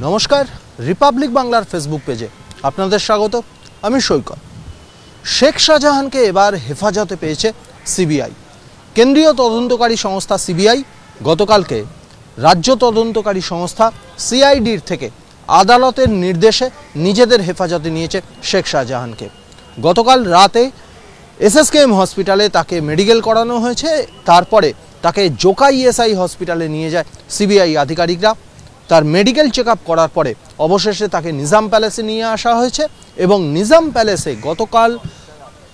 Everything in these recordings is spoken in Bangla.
নমস্কার, রিপাবলিক বাংলার ফেসবুক পেজে আপনাদের স্বাগত। আমি সৈকত। শেখ শাহজাহানকে এবার হেফাজতে পেয়েছে সিবিআই। কেন্দ্রীয় তদন্তকারী সংস্থা সিবিআই গতকালকে রাজ্য তদন্তকারী সংস্থা সিআইডির থেকে আদালতের নির্দেশে নিজেদের হেফাজতে নিয়েছে শেখ শাহজাহানকে। গতকাল রাতে এসএসকেএম হসপিটালে তাকে মেডিকেল করানো হয়েছে। তারপরে তাকে জোকা ইএসআই হসপিটালে নিয়ে যায় সিবিআই আধিকারিকরা। তার মেডিকেল চেক আপ করার পরে অবশেষে তাকে নিজাম প্যালেসে নিয়ে আসা হয়েছে এবং নিজাম প্যালেসে গতকাল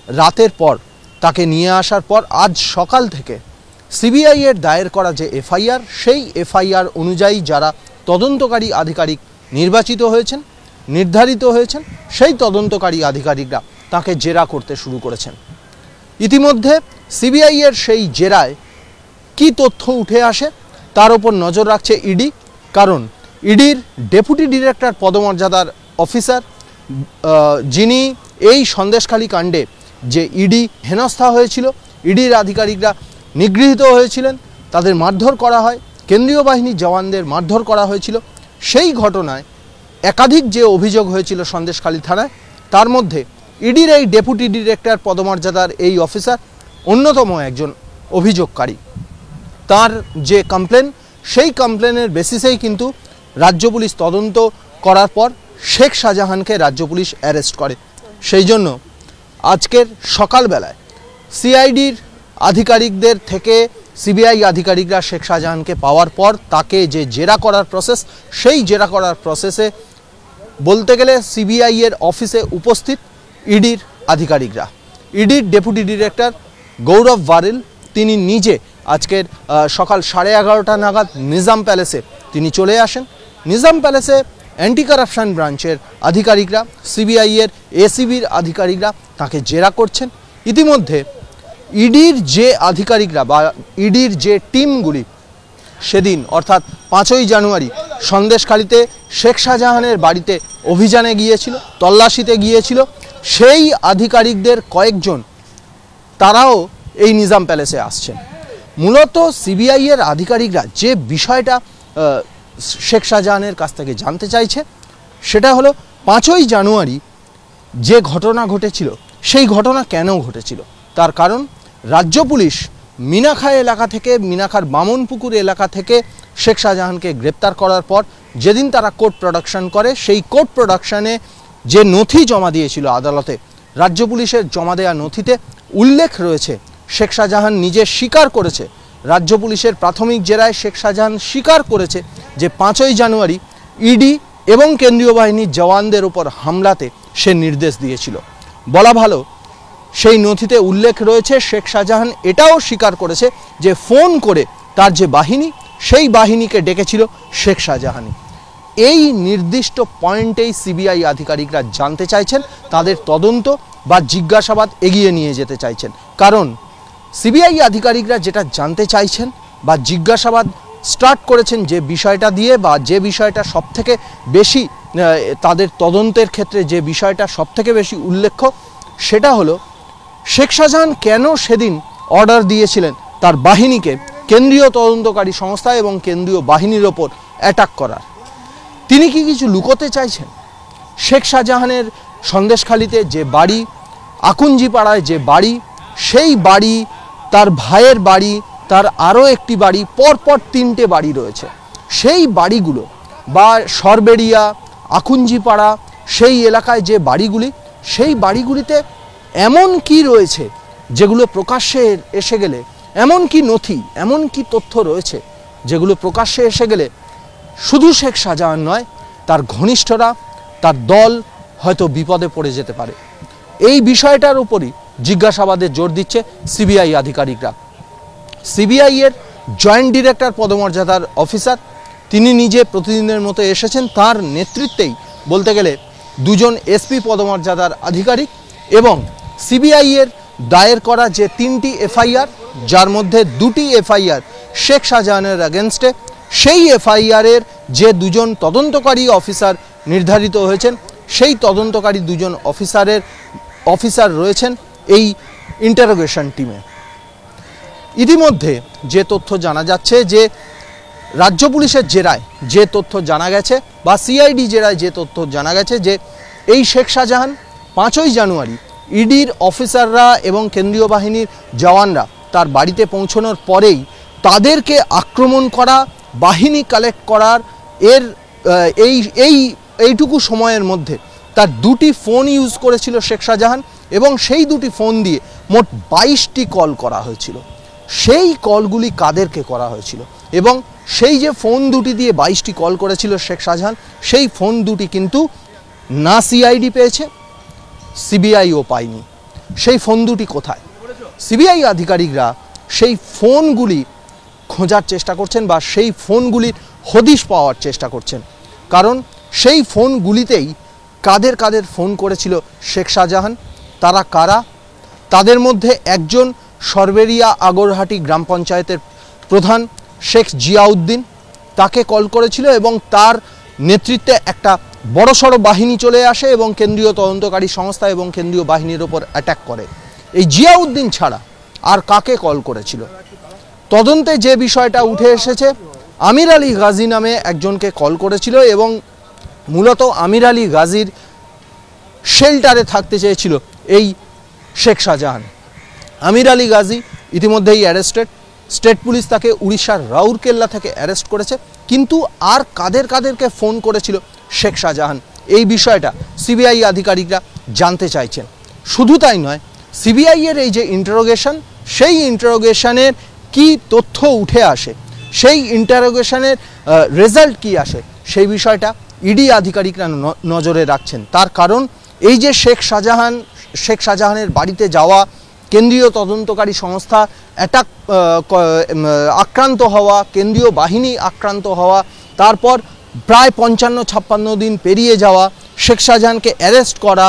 রাতের পর তাকে নিয়ে আসার পর আজ সকাল থেকে সিবিআই এর দায়ের করা যে এফআইআর, সেই এফআইআর অনুযায়ী যারা তদন্তকারী আধিকারিক নির্বাচিত হয়েছেন, নির্ধারিত হয়েছেন, সেই তদন্তকারী আধিকারিকরা তাকে জেরা করতে শুরু করেছেন। ইতিমধ্যে সিবিআই এর সেই জেরায় কি তথ্য উঠে আসে তার উপর নজর রাখছে ইডি। কারণ ইডির ডেপুটি ডিরেক্টর পদমর্যাদার অফিসার, যিনি এই সন্দেশখালী কাণ্ডে যে ইডি হেনস্থা হয়েছিল, ইডির আধিকারিকরা নিগৃহীত হয়েছিলেন, তাদের মারধর করা হয়, কেন্দ্রীয় বাহিনীর জওয়ানদের মারধর করা হয়েছিল, সেই ঘটনায় একাধিক যে অভিযোগ হয়েছিল সন্দেশখালী থানায়, তার মধ্যে ইডির এই ডেপুটি ডিরেক্টর পদমর্যাদার এই অফিসার অন্যতম একজন অভিযোগকারী। তার যে কমপ্লেন, সেই কমপ্লেনের বেসিসেই কিন্তু রাজ্য পুলিশ তদন্ত করার পর শেখ শাহজাহানকে রাজ্য পুলিশ অ্যারেস্ট করে। সেই জন্য আজকের সকালবেলায় সিআইডির আধিকারিকদের থেকে সিবিআই আধিকারিকরা শেখ শাহজাহানকে পাওয়ার পর তাকে যে জেরা করার প্রসেস, সেই জেরা করার প্রসেসে বলতে গেলে সিবিআই এর অফিসে উপস্থিত ইডির আধিকারিকরা। ইডির ডেপুটি ডিরেক্টর গৌরব ভারিল তিনি নিজে আজকের সকাল 11:30 নাগাদ নিজাম প্যালেসে তিনি চলে আসেন। নিজাম প্যালেসে অ্যান্টি কারাপশন ব্রাঞ্চের আধিকারিকরা, সিবিআই এর এসিবির আধিকারিকরা তাকে জেরা করছেন। ইতিমধ্যে ইডির যে আধিকারিকরা বা ইডির যে টিমগুলি সেদিন অর্থাৎ 5ই জানুয়ারি সন্দেশখালীতে শেখ শাহজাহানের বাড়িতে অভিযানে গিয়েছিল, তল্লাশিতে গিয়েছিল, সেই আধিকারিকদের কয়েকজন তারাও এই নিজাম প্যালেসে আসছেন। মূলত সিবিআই এর আধিকারিকরা যে বিষয়টা শেখ শাহজাহানের কাছ থেকে জানতে চাইছে সেটা হলো 5ই জানুয়ারি যে ঘটনা ঘটেছিল, সেই ঘটনা কেন ঘটেছিল। তার কারণ রাজ্য পুলিশ মিনাখা এলাকা থেকে, মিনাখার বামনপুকুর এলাকা থেকে শেখ শাহজাহানকে গ্রেপ্তার করার পর যেদিন তারা কোর্ট প্রোডাকশন করে, সেই কোর্ট প্রোডাকশনে যে নথি জমা দিয়েছিল আদালতে, রাজ্য পুলিশের জমা দেওয়া নথিতে উল্লেখ রয়েছে, শেখ শাহজাহান নিজে স্বীকার করেছে, রাজ্য পুলিশের প্রাথমিক জেরায় শেখ শাহজাহান স্বীকার করেছে যে 5ই জানুয়ারি ইডি এবং কেন্দ্রীয় বাহিনীর জওয়ানদের উপর হামলাতে সে নির্দেশ দিয়েছিল। বলা ভালো, সেই নথিতে উল্লেখ রয়েছে শেখ শাহজাহান এটাও স্বীকার করেছে যে ফোন করে তার যে বাহিনী, সেই বাহিনীকে ডেকেছিল শেখ শাহজাহানই। এই নির্দিষ্ট পয়েন্টেই সিবিআই আধিকারিকরা জানতে চাইছেন, তাদের তদন্ত বা জিজ্ঞাসাবাদ এগিয়ে নিয়ে যেতে চাইছেন। কারণ সিবিআই আধিকারিকরা যেটা জানতে চাইছেন বা জিজ্ঞাসাবাদ স্টার্ট করেছেন যে বিষয়টা দিয়ে, বা যে বিষয়টা সবথেকে বেশি তাদের তদন্তের ক্ষেত্রে যে বিষয়টা সবথেকে বেশি উল্লেখ্য, সেটা হলো শেখ শাহজাহান কেন সেদিন অর্ডার দিয়েছিলেন তার বাহিনীকে কেন্দ্রীয় তদন্তকারী সংস্থা এবং কেন্দ্রীয় বাহিনীর ওপর অ্যাটাক করার। তিনি কি কিছু লুকোতে চাইছেন? শেখ শাহজাহানের সন্দেশখালীতে যে বাড়ি, আকুঞ্জিপাড়ায় যে বাড়ি, সেই বাড়ি, তার ভাইয়ের বাড়ি, তার আরও একটি বাড়ি, পরপর 3টে বাড়ি রয়েছে। সেই বাড়িগুলো বা সরবেরিয়া, আকুঞ্জিপাড়া, সেই এলাকায় যে বাড়িগুলি, সেই বাড়িগুলিতে এমন কি রয়েছে যেগুলো প্রকাশ্যে এসে গেলে, এমন কি নথি, এমন কি তথ্য রয়েছে যেগুলো প্রকাশ্যে এসে গেলে শুধু শেখ শাহজাহান নয়, তার ঘনিষ্ঠরা, তার দল হয়তো বিপদে পড়ে যেতে পারে। এই বিষয়টার উপরই জিজ্ঞাসাবাদে জোর দিচ্ছে সিবিআই আধিকারিকরা। সিবিআই এর জয়েন্ট ডিরেক্টর পদমর্যাদার অফিসার তিনি নিজে প্রতিদিনের মতো এসেছেন। তার নেতৃত্বেই বলতে গেলে 2জন এসপি পদমর্যাদার আধিকারিক এবং সিবিআই এর দায়ের করা যে 3টি এফআইআর, যার মধ্যে 2টি এফআইআর শেখ শাহজাহানের এগেনস্টে, সেই এফআইআরের যে 2জন তদন্তকারী অফিসার নির্ধারিত হয়েছেন, সেই তদন্তকারী 2জন অফিসার রয়েছেন এই ইন্টারোগেশন টিমে। ইতিমধ্যে যে তথ্য জানা যাচ্ছে যে রাজ্য পুলিশের জেরায় যে তথ্য জানা গেছে বা সিআইডি জেরায় যে তথ্য জানা গেছে যে এই শেখ শাহজাহান 5ই জানুয়ারি ইডির অফিসাররা এবং কেন্দ্রীয় বাহিনীর জওয়ানরা তার বাড়িতে পৌঁছানোর পরেই তাদেরকে আক্রমণ করা, বাহিনী কালেক্ট করার এইটুকু সময়ের মধ্যে তার 2টি ফোন ইউজ করেছিল শেখ শাহজাহান এবং সেই 2টি ফোন দিয়ে মোট 22টি কল করা হয়েছিল। সেই কলগুলি কাদেরকে করা হয়েছিল এবং সেই যে ফোন 2টি দিয়ে 22টি কল করেছিল শেখ শাহজাহান, সেই ফোন 2টি কিন্তু না সিআইডি পেয়েছে, সিবিআইও পায়নি। সেই ফোন 2টি কোথায়? সিবিআই আধিকারিকরা সেই ফোনগুলি খোঁজার চেষ্টা করছেন বা সেই ফোনগুলির হদিশ পাওয়ার চেষ্টা করছেন, কারণ সেই ফোনগুলিতেই কাদের কাদের ফোন করেছিল শেখ শাহজাহান, তারা কারা। তাদের মধ্যে একজন সরবেরিয়া আগরহাটি গ্রাম পঞ্চায়েতের প্রধান শেখ জিয়াউদ্দিন, তাকে কল করেছিল এবং তার নেতৃত্বে একটা বড়সড় বাহিনী চলে আসে এবং কেন্দ্রীয় তদন্তকারী সংস্থা এবং কেন্দ্রীয় বাহিনীর ওপর অ্যাটাক করে। এই জিয়াউদ্দিন ছাড়া আর কাকে কল করেছিল? তদন্তে যে বিষয়টা উঠে এসেছে, আমির আলী গাজী নামে একজনকে কল করেছিল এবং মূলত আমির আলী গাজীর শেল্টারে থাকতে চেয়েছিল এই শেখ শাহজাহান। আমির আলী গাজী ইতিমধ্যেই অ্যারেস্টেড, স্টেট পুলিশ তাকে উড়িষ্যার রাউরকেল্লা থেকে অ্যারেস্ট করেছে। কিন্তু আর কাদেরকে ফোন করেছিল শেখ শাহজাহান, এই বিষয়টা সিবিআই আধিকারিকরা জানতে চাইছেন। শুধু তাই নয়, সিবিআইয়ের এই যে ইন্টারোগেশন, সেই ইন্টারোগেশনের কি তথ্য উঠে আসে, সেই ইন্টারোগেশনের রেজাল্ট কি আসে, সেই বিষয়টা ইডি আধিকারিকরা নজরে রাখছেন। তার কারণ এই যে শেখ শাহজাহানের বাড়িতে যাওয়া, কেন্দ্রীয় তদন্তকারী সংস্থা আক্রান্ত হওয়া, কেন্দ্রীয় বাহিনী আক্রান্ত হওয়া, তারপর প্রায় 55-56 দিন পেরিয়ে যাওয়া, শেখ শাহজাহানকে অ্যারেস্ট করা,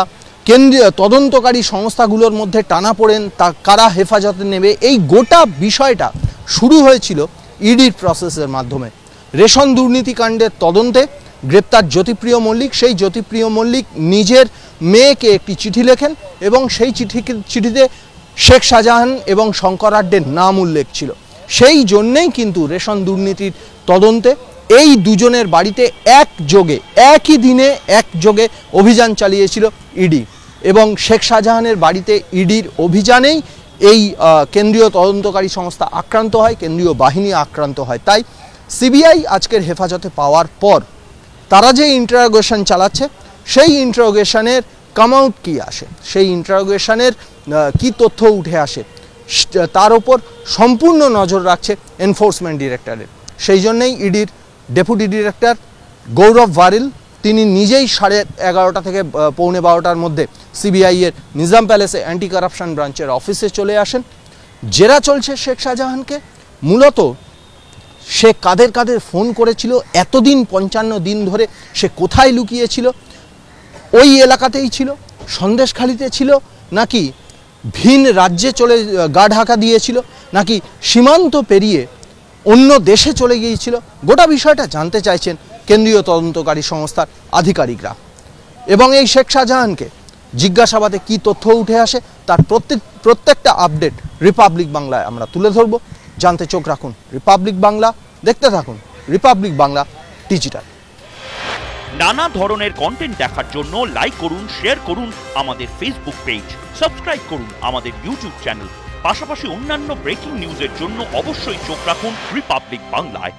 কেন্দ্রীয় তদন্তকারী সংস্থাগুলোর মধ্যে টানাপোড়েন, কারা হেফাজতে নেবে, এই গোটা বিষয়টা শুরু হয়েছিল ইডির প্রসেসের মাধ্যমে। রেশন দুর্নীতিকাণ্ডের তদন্তে গ্রেপ্তার জ্যোতিপ্রিয় মল্লিক, সেই জ্যোতিপ্রিয় মল্লিক নিজের মেয়েকে একটি চিঠি লেখেন এবং সেই চিঠিতে শেখ শাহজাহান এবং শঙ্কর আড্ডের নাম উল্লেখ ছিল। সেই জন্যেই কিন্তু রেশন দুর্নীতির তদন্তে এই দুজনের বাড়িতে একই দিনে একযোগে অভিযান চালিয়েছিল ইডি এবং শেখ শাহজাহানের বাড়িতে ইডির অভিযানেই এই কেন্দ্রীয় তদন্তকারী সংস্থা আক্রান্ত হয়, কেন্দ্রীয় বাহিনী আক্রান্ত হয়। তাই সিবিআই আজকের হেফাজতে পাওয়ার পর তারা যে ইন্টারোগেশন চালাচ্ছে, সেই ইন্টারোগেশনের কাম আউট কী আসে, সেই ইন্টারোগেশনের কি তথ্য উঠে আসে, তার ওপর সম্পূর্ণ নজর রাখছে এনফোর্সমেন্ট ডিরেক্টরেট। সেই জন্যই ইডির ডেপুটি ডিরেক্টর গৌরব ভারিল তিনি নিজেই 11:30 থেকে 11:45 মধ্যে সিবিআইয়ের নিজাম প্যালেসে অ্যান্টি কারাপশন ব্রাঞ্চের অফিসে চলে আসেন। জেরা চলছে শেখ শাহজাহানকে, মূলত সে কাদের ফোন করেছিল এতদিন, 55 দিন ধরে সে কোথায় লুকিয়েছিল, ওই এলাকাতেই ছিল, সন্দেশখালিতে ছিল, নাকি ভিন রাজ্যে চলে গা ঢাকা দিয়েছিল, নাকি সীমান্ত পেরিয়ে অন্য দেশে চলে গিয়েছিল, গোটা বিষয়টা জানতে চাইছেন কেন্দ্রীয় তদন্তকারী সংস্থার আধিকারিকরা। এবং এই শেখ শাহজাহানকে জিজ্ঞাসাবাদে কি তথ্য উঠে আসে তার প্রত্যেকটা আপডেট রিপাবলিক বাংলায় আমরা তুলে ধরব। জানতে চোখ রাখুন রিপাবলিক বাংলা, দেখতে থাকুন রিপাবলিক বাংলা ডিজিটাল। নানা ধরনের কন্টেন্ট দেখার জন্য লাইক করুন, শেয়ার করুন আমাদের ফেসবুক পেজ, সাবস্ক্রাইব করুন আমাদের ইউটিউব চ্যানেল। পাশাপাশি অন্যান্য ব্রেকিং নিউজের জন্য অবশ্যই চোখ রাখুন রিপাবলিক বাংলায়।